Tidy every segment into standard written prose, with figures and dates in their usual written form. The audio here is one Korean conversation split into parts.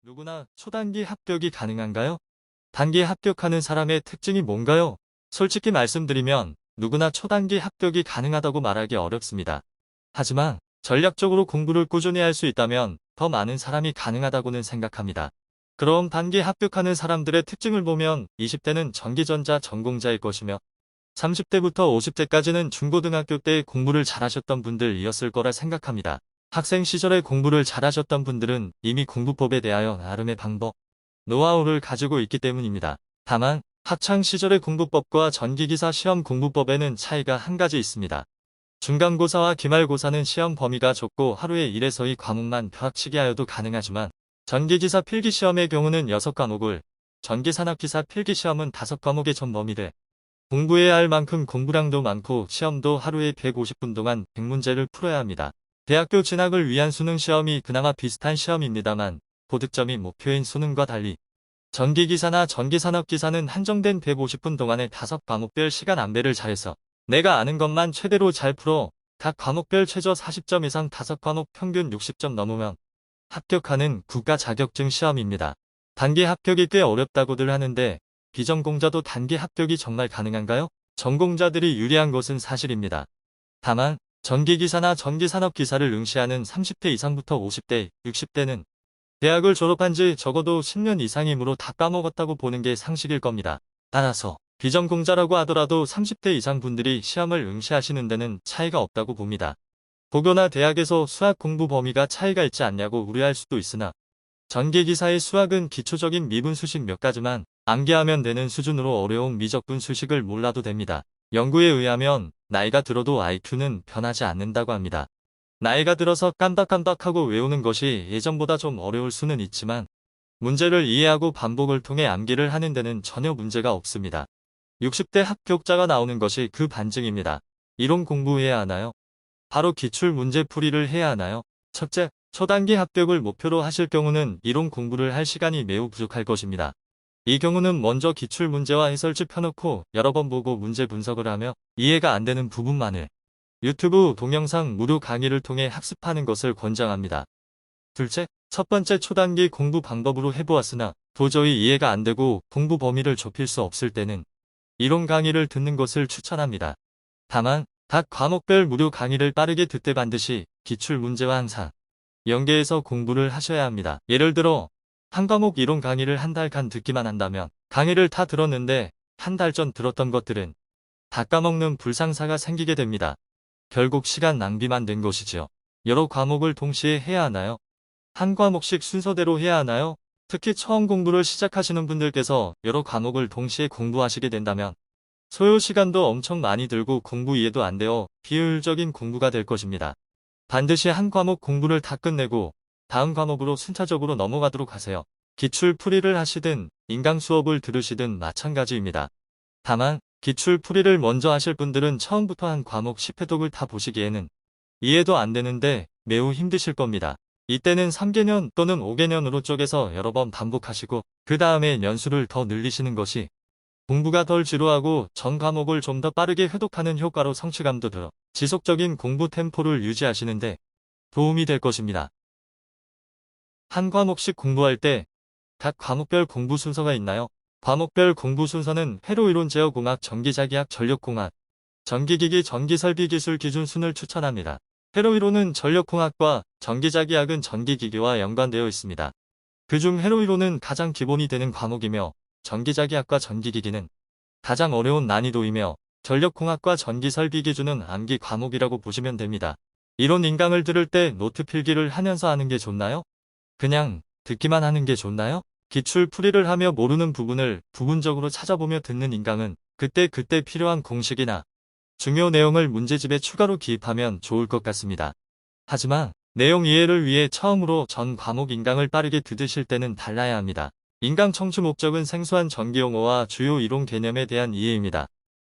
누구나 초단기 합격이 가능한가요? 단기 합격하는 사람의 특징이 뭔가요? 솔직히 말씀드리면 누구나 초단기 합격이 가능하다고 말하기 어렵습니다. 하지만 전략적으로 공부를 꾸준히 할 수 있다면 더 많은 사람이 가능하다고는 생각합니다. 그럼 단기 합격하는 사람들의 특징을 보면 20대는 전기전자 전공자일 것이며 30대부터 50대까지는 중고등학교 때 공부를 잘하셨던 분들이었을 거라 생각합니다. 학생 시절에 공부를 잘하셨던 분들은 이미 공부법에 대하여 나름의 방법, 노하우를 가지고 있기 때문입니다. 다만 학창 시절의 공부법과 전기기사 시험 공부법에는 차이가 한 가지 있습니다. 중간고사와 기말고사는 시험 범위가 좁고 하루에 1에서 2 과목만 벼락치기 하여도 가능하지만 전기기사 필기시험의 경우는 6과목을, 전기산업기사 필기시험은 5과목의 전 범위돼 공부해야 할 만큼 공부량도 많고 시험도 하루에 150분 동안 100문제를 풀어야 합니다. 대학교 진학을 위한 수능 시험이 그나마 비슷한 시험입니다만 고득점이 목표인 수능과 달리 전기기사나 전기산업기사는 한정된 150분 동안에 5과목별 시간 안배를 잘해서 내가 아는 것만 최대로 잘 풀어 각 과목별 최저 40점 이상 5과목 평균 60점 넘으면 합격하는 국가 자격증 시험입니다. 단기 합격이 꽤 어렵다고들 하는데 비전공자도 단기 합격이 정말 가능한가요? 전공자들이 유리한 것은 사실입니다. 다만 전기기사나 전기산업기사를 응시하는 30대 이상부터 50대, 60대는 대학을 졸업한 지 적어도 10년 이상이므로 다 까먹었다고 보는 게 상식일 겁니다. 따라서 비전공자라고 하더라도 30대 이상 분들이 시험을 응시하시는 데는 차이가 없다고 봅니다. 고교나 대학에서 수학 공부 범위가 차이가 있지 않냐고 우려할 수도 있으나 전기기사의 수학은 기초적인 미분 수식 몇 가지만 암기하면 되는 수준으로 어려운 미적분 수식을 몰라도 됩니다. 연구에 의하면 나이가 들어도 IQ는 변하지 않는다고 합니다. 나이가 들어서 깜박깜박하고 외우는 것이 예전보다 좀 어려울 수는 있지만 문제를 이해하고 반복을 통해 암기를 하는 데는 전혀 문제가 없습니다. 60대 합격자가 나오는 것이 그 반증입니다. 이론 공부해야 하나요? 바로 기출 문제 풀이를 해야 하나요? 첫째, 초단기 합격을 목표로 하실 경우는 이론 공부를 할 시간이 매우 부족할 것입니다. 이 경우는 먼저 기출 문제와 해설지 펴놓고 여러 번 보고 문제 분석을 하며 이해가 안 되는 부분만을 유튜브 동영상 무료 강의를 통해 학습하는 것을 권장합니다. 둘째, 첫 번째 초단기 공부 방법으로 해보았으나 도저히 이해가 안 되고 공부 범위를 좁힐 수 없을 때는 이론 강의를 듣는 것을 추천합니다. 다만 각 과목별 무료 강의를 빠르게 듣되 반드시 기출 문제와 항상 연계해서 공부를 하셔야 합니다. 예를 들어 한 과목 이론 강의를 한 달간 듣기만 한다면 강의를 다 들었는데 한 달 전 들었던 것들은 다 까먹는 불상사가 생기게 됩니다. 결국 시간 낭비만 된 것이지요. 여러 과목을 동시에 해야 하나요? 한 과목씩 순서대로 해야 하나요? 특히 처음 공부를 시작하시는 분들께서 여러 과목을 동시에 공부하시게 된다면 소요 시간도 엄청 많이 들고 공부 이해도 안 되어 비효율적인 공부가 될 것입니다. 반드시 한 과목 공부를 다 끝내고 다음 과목으로 순차적으로 넘어가도록 하세요. 기출 풀이를 하시든 인강 수업을 들으시든 마찬가지입니다. 다만 기출 풀이를 먼저 하실 분들은 처음부터 한 과목 10회독을 다 보시기에는 이해도 안 되는데 매우 힘드실 겁니다. 이때는 3개년 또는 5개년으로 쪼개서 여러 번 반복하시고 그 다음에 연수를 더 늘리시는 것이 공부가 덜 지루하고 전 과목을 좀 더 빠르게 회독하는 효과로 성취감도 들어 지속적인 공부 템포를 유지하시는데 도움이 될 것입니다. 한 과목씩 공부할 때 각 과목별 공부 순서가 있나요? 과목별 공부 순서는 회로이론 제어공학 전기자기학 전력공학 전기기기 전기설비기술 기준순을 추천합니다. 회로이론은 전력공학과 전기자기학은 전기기기와 연관되어 있습니다. 그중 회로이론은 가장 기본이 되는 과목이며 전기자기학과 전기기기는 가장 어려운 난이도이며 전력공학과 전기설비기준은 암기 과목이라고 보시면 됩니다. 이론 인강을 들을 때 노트 필기를 하면서 하는 게 좋나요? 그냥 듣기만 하는 게 좋나요? 기출 풀이를 하며 모르는 부분을 부분적으로 찾아보며 듣는 인강은 그때그때 필요한 공식이나 중요 내용을 문제집에 추가로 기입하면 좋을 것 같습니다. 하지만 내용 이해를 위해 처음으로 전 과목 인강을 빠르게 들으실 때는 달라야 합니다. 인강 청취 목적은 생소한 전기용어와 주요 이론 개념에 대한 이해입니다.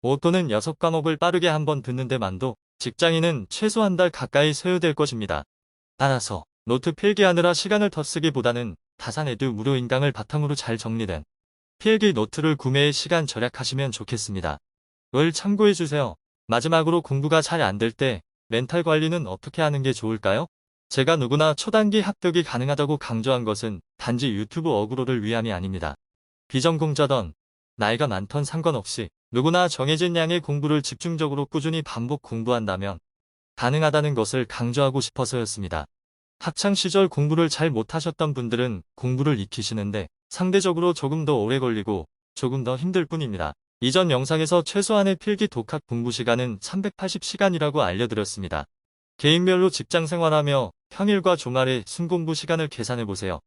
5 또는 6과목을 빠르게 한번 듣는 데만도 직장인은 최소 한 달 가까이 소요될 것입니다. 따라서 노트 필기하느라 시간을 더 쓰기보다는 다산에듀 무료 인강을 바탕으로 잘 정리된 필기 노트를 구매해 시간 절약하시면 좋겠습니다. 을 참고해주세요. 마지막으로 공부가 잘 안 될 때 멘탈 관리는 어떻게 하는 게 좋을까요? 제가 누구나 초단기 합격이 가능하다고 강조한 것은 단지 유튜브 어그로를 위함이 아닙니다. 비전공자던 나이가 많던 상관없이 누구나 정해진 양의 공부를 집중적으로 꾸준히 반복 공부한다면 가능하다는 것을 강조하고 싶어서였습니다. 학창시절 공부를 잘 못하셨던 분들은 공부를 익히시는데 상대적으로 조금 더 오래 걸리고 조금 더 힘들 뿐입니다. 이전 영상에서 최소한의 필기 독학 공부 시간은 380시간이라고 알려드렸습니다. 개인별로 직장생활하며 평일과 주말에 순공부 시간을 계산해보세요.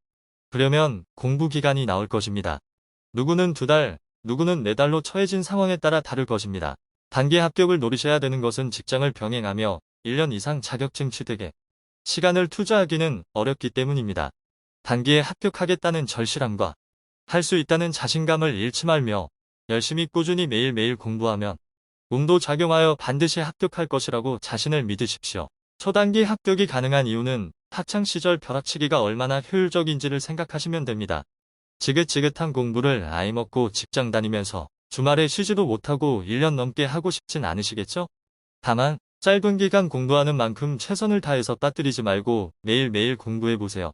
그러면 공부 기간이 나올 것입니다. 누구는 2달, 누구는 4달로 처해진 상황에 따라 다를 것입니다. 단기 합격을 노리셔야 되는 것은 직장을 병행하며 1년 이상 자격증 취득에 시간을 투자하기는 어렵기 때문입니다. 단기에 합격하겠다는 절실함과 할 수 있다는 자신감을 잃지 말며 열심히 꾸준히 매일매일 공부하면 운도 작용하여 반드시 합격할 것이라고 자신을 믿으십시오. 초단기 합격이 가능한 이유는 학창시절 벼락치기가 얼마나 효율적인지를 생각하시면 됩니다. 지긋지긋한 공부를 아이 먹고 직장 다니면서 주말에 쉬지도 못하고 1년 넘게 하고 싶진 않으시겠죠? 다만 짧은 기간 공부하는 만큼 최선을 다해서 빠뜨리지 말고 매일매일 공부해보세요.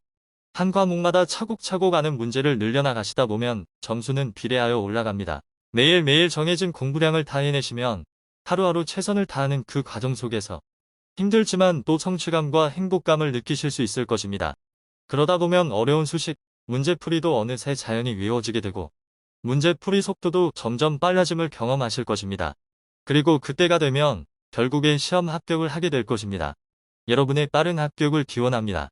한 과목마다 차곡차곡 하는 문제를 늘려나가시다 보면 점수는 비례하여 올라갑니다. 매일매일 정해진 공부량을 다 해내시면 하루하루 최선을 다하는 그 과정 속에서 힘들지만 또 성취감과 행복감을 느끼실 수 있을 것입니다. 그러다 보면 어려운 수식, 문제풀이도 어느새 자연히 외워지게 되고 문제풀이 속도도 점점 빨라짐을 경험하실 것입니다. 그리고 그때가 되면 결국엔 시험 합격을 하게 될 것입니다. 여러분의 빠른 합격을 기원합니다.